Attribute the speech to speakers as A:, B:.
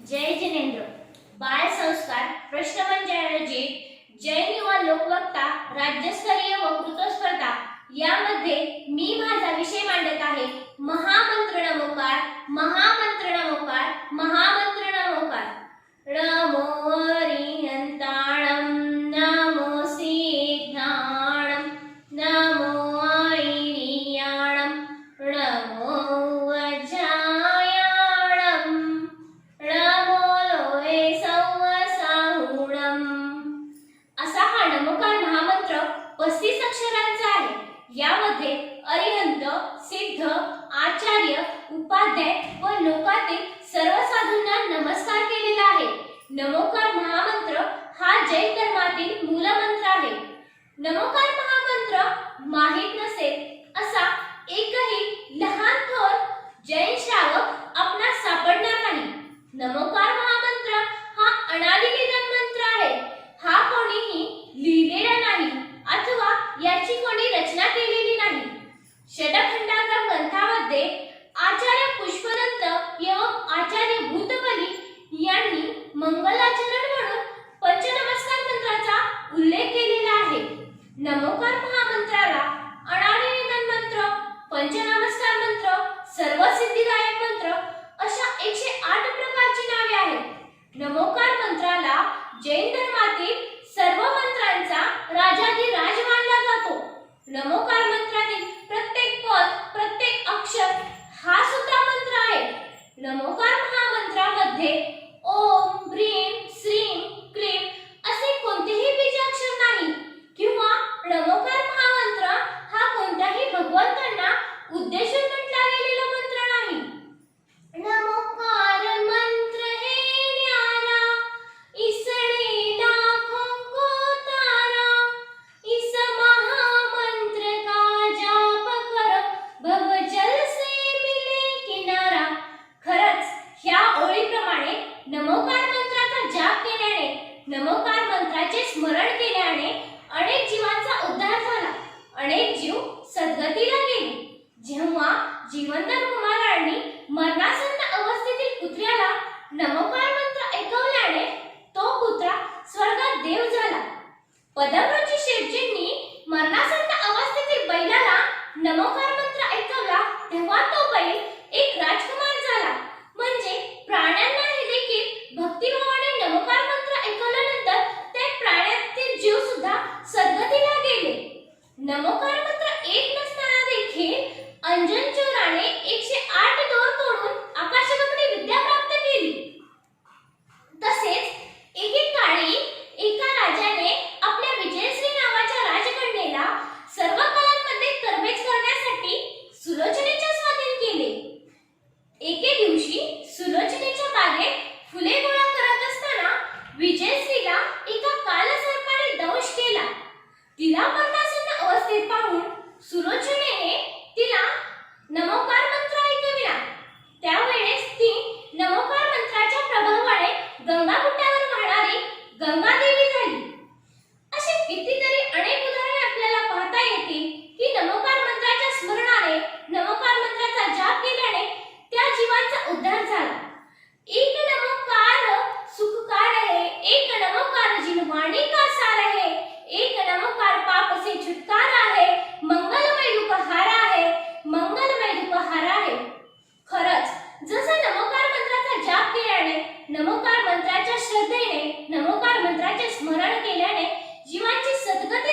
A: जय जिनेंद्र, बाळ संस्कार, प्रश्नमंजुषा, जैन युवा लोकवक्ता, राज्यस्तरीय वक्तृत्व स्पर्धा यामध्ये मी माझा विषय मांडत आहे. महामंत्र नमोकार, महामंत्र नमोकार, महामंत्र नमोकार. नमो हरिहंताणं, नमो सिद्धाणं, नमो ऐरियाणं, नमो वज्रायाणं, नमो लोहे सौवसाहुणं. असा हा नमोकार महामंत्र 35 अक्षरांचा आहे. यामध्ये अरिहंत, सिद्ध, आचार्य, उपाध्याय व लोकातील सर्व साधूंना नमस्कार केलेला आहे. नमोकार महामंत्र हा जैन धर्मातील मूलमंत्र आहे. नमोकार महामंत्र माहित नसेल असा एकही लहान थोर जैन श्रावक आपणास सापडणार नाही. नमोकार महामंत्र हा अनादि निधन मंत्र आहे. हा कोणीही लिहिलेला नाही अथवा याची कोणी रचना केलेली नाही. षटखंडाग्र ग्रंथामध्ये आचार्य पुष्पदत्त एवं आचार्य भूतबली यांनी मंगलाचरण म्हणून पंचनमस्कार मंत्राचा उल्लेख केलेला आहे. नमोकार महामंत्राला अनादि निधन मंत्र, पंचनमस्कार मंत्र, सर्वसिद्धिदायक मंत्र अशा 108 प्रकारची नावे आहेत. नमोकार मंत्राला जैन धर्मातील सर्व मंत्रांचा राजाधिराज मानला जातो. नमोकार मंत्रातील प्रत्येक पद, प्रत्येक अक्षर हा सुद्धा मंत्र आहे. नमोकार महामंत्रामध्ये ओम, ह्रीम, श्रीम, क्लीम असे कोणतेही बीजाक्षर नाही किंवा नमोकार महामंत्र हा कोणत्याही भगवंतांना उद्देशून म्हटला गेलेला मंत्र नाही. नमोकार मंत्र है न्यारा, इसने लाखों को तारा, इस महामंत्र का जाप करो, भवजल से मिले किनारा. खरंच ह्या ओळीप्रमाणे नमोकार मंत्राचा जाप केल्याने, नमोकार मंत्राचे स्मरण केल्याने अनेक जीवांचा उद्धार झाला. अनेक जीव सद्गतीला गेले. जेव्हा जीवनदान कुमारांनी मरणासन्न अवस्थेतील कुत्र्याला नमोकार मंत्र ऐकवल्याने तो कुत्रा स्वर्गात देव झाला. पदमरुची शेठजींनी मरणासन्न अवस्थेतील बैलाला नमोकार मंत्र ऐकवला तेव्हा तो बैल एक राजकुमार झाला. म्हणजे प्राण्यांनाही देखील भक्तिभावाने नमोकार मंत्र ऐकवल्यानंतर त्या प्राण्यातील जीव सुद्धा सद्गतीला गेले. नमोकार मंत्र एक नसताना देखील अंजन चोराने 108 दोर तोडून आकाशगमनी विद्या प्राप्त केली. तसेच एकेकाळी एका राजाने आपल्या विजयश्री नावाच्या राजकन्येला सर्व कलांमध्ये तरबेज करण्यासाठी सुलोचनेच्या स्वाधीन केले. एके दिवशी सुलोचनेच्या बागेत फुले गोळा करत असताना विजयश्रीला एका कालसर्पाने दंश केला. तिला मरणासन्न अवस्थेत पाहून सुलोचनेने तिला नमोकार मंत्र ऐकविला. त्यावेळेस ती नमोकार मंत्राच्या प्रभावाने गंगाकुंडावर वाहणारी गंगादेवी झाली. असे कितीतरी अनेक उदाहरणे आपल्याला पाहता येतील की नमोकार मंत्राच्या स्मरणाने, नमोकार मंत्राचा जाप केल्याने त्या जीवांचा उद्धार झाला. एक नमोकार सुखकार है, एक नमोकार जिनवाणी का सार है, एक नमोकार पाप से छुटकारा है, मंगलमय उपहारा है, मंगलमय उपहारा है. खरंच जसं नमोकार मंत्राचा जाप केल्याने, नमोकार मंत्राच्या श्रद्धेने, नमोकार मंत्राचे स्मरण केल्याने जीवांची सद्गती